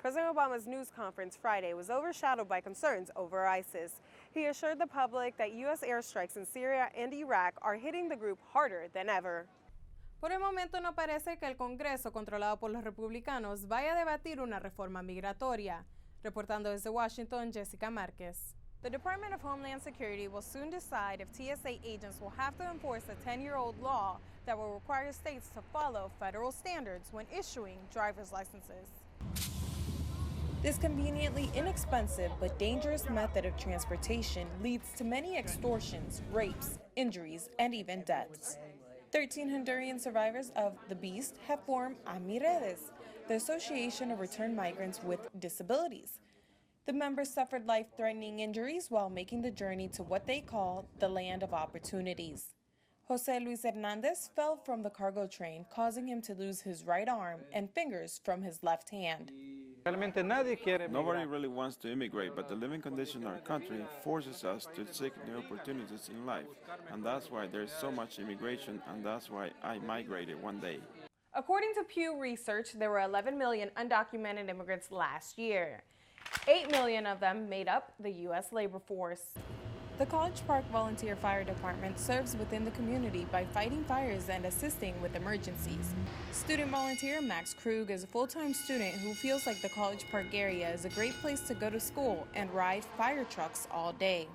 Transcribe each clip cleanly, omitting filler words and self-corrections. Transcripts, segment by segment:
President Obama's news conference Friday was overshadowed by concerns over ISIS. He assured the public that U.S. airstrikes in Syria and Iraq are hitting the group harder than ever. Por el momento no parece que el Congreso, controlado por los republicanos, vaya a debatir una reforma migratoria. Reportando desde Washington, Jessica Marquez. The Department of Homeland Security will soon decide if TSA agents will have to enforce a 10-year-old law that will require states to follow federal standards when issuing driver's licenses. This conveniently inexpensive but dangerous method of transportation leads to many extortions, rapes, injuries, and even deaths. 13 Honduran survivors of the Beast have formed Amiredes, the Association of Returned Migrants with Disabilities. The members suffered life-threatening injuries while making the journey to what they call the land of opportunities. Jose Luis Hernandez fell from the cargo train, causing him to lose his right arm and fingers from his left hand. Nobody really wants to immigrate, but the living condition in our country forces us to seek new opportunities in life. And that's why there's so much immigration, and that's why I migrated one day. According to Pew Research, there were 11 million undocumented immigrants last year. 8 million of them made up the U.S. labor force. The College Park Volunteer Fire Department serves within the community by fighting fires and assisting with emergencies. Student volunteer Max Krug is a full-time student who feels like the College Park area is a great place to go to school and ride fire trucks all day.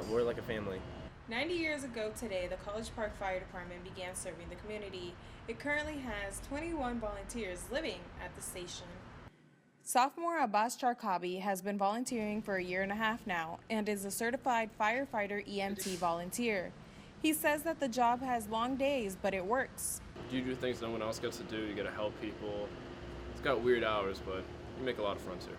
We're like a family. 90 years ago today, the College Park Fire Department began serving the community. It currently has 21 volunteers living at the station. Sophomore Abbas Charkabi has been volunteering for a year and a half now and is a certified firefighter EMT volunteer. He says that the job has long days, but it works. You do things no one else gets to do. You get to help people. It's got weird hours, but you make a lot of friends here.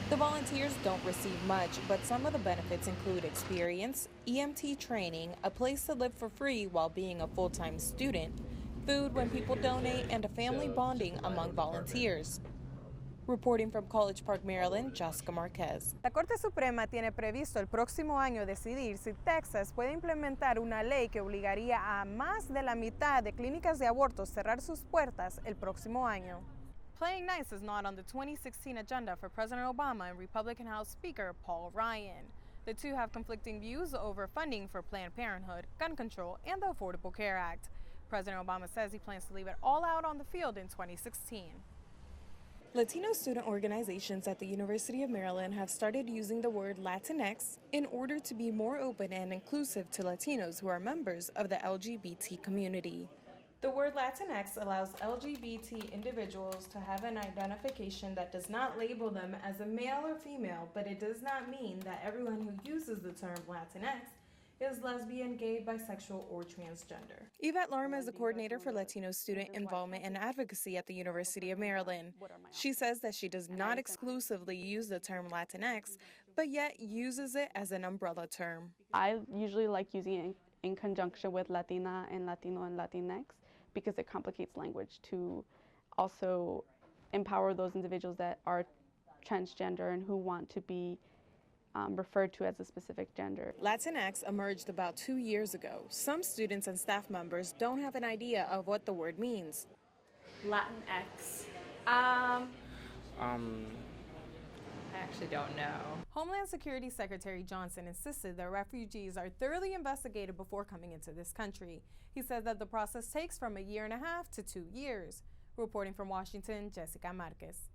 The volunteers don't receive much, but some of the benefits include experience, EMT training, a place to live for free while being a full-time student, food when people donate, and a family bonding among volunteers. Reporting from College Park, Maryland, Jessica Marquez. La Corte Suprema tiene previsto el próximo año decidir si Texas puede implementar una ley que obligaría a más de la mitad de clínicas de abortos cerrar sus puertas el próximo año. Playing nice is not on the 2016 agenda for President Obama and Republican House Speaker Paul Ryan. The two have conflicting views over funding for Planned Parenthood, gun control, and the Affordable Care Act. President Obama says he plans to leave it all out on the field in 2016. Latino student organizations at the University of Maryland have started using the word Latinx in order to be more open and inclusive to Latinos who are members of the LGBT community. The word Latinx allows LGBT individuals to have an identification that does not label them as a male or female, but it does not mean that everyone who uses the term Latinx is lesbian, gay, bisexual, or transgender. Yvette Larma is the coordinator for Latino student involvement and advocacy at the University of Maryland. She says that she does not exclusively use the term Latinx, but yet uses it as an umbrella term. I usually like using it in conjunction with Latina and Latino and Latinx because it complicates language to also empower those individuals that are transgender and who want to be referred to as a specific gender. Latinx emerged about 2 years ago. Some students and staff members don't have an idea of what the word means. Latinx. I actually don't know. Homeland Security Secretary Johnson insisted that refugees are thoroughly investigated before coming into this country. He said that the process takes from 1.5 years to 2 years. Reporting from Washington, Jessica Marquez.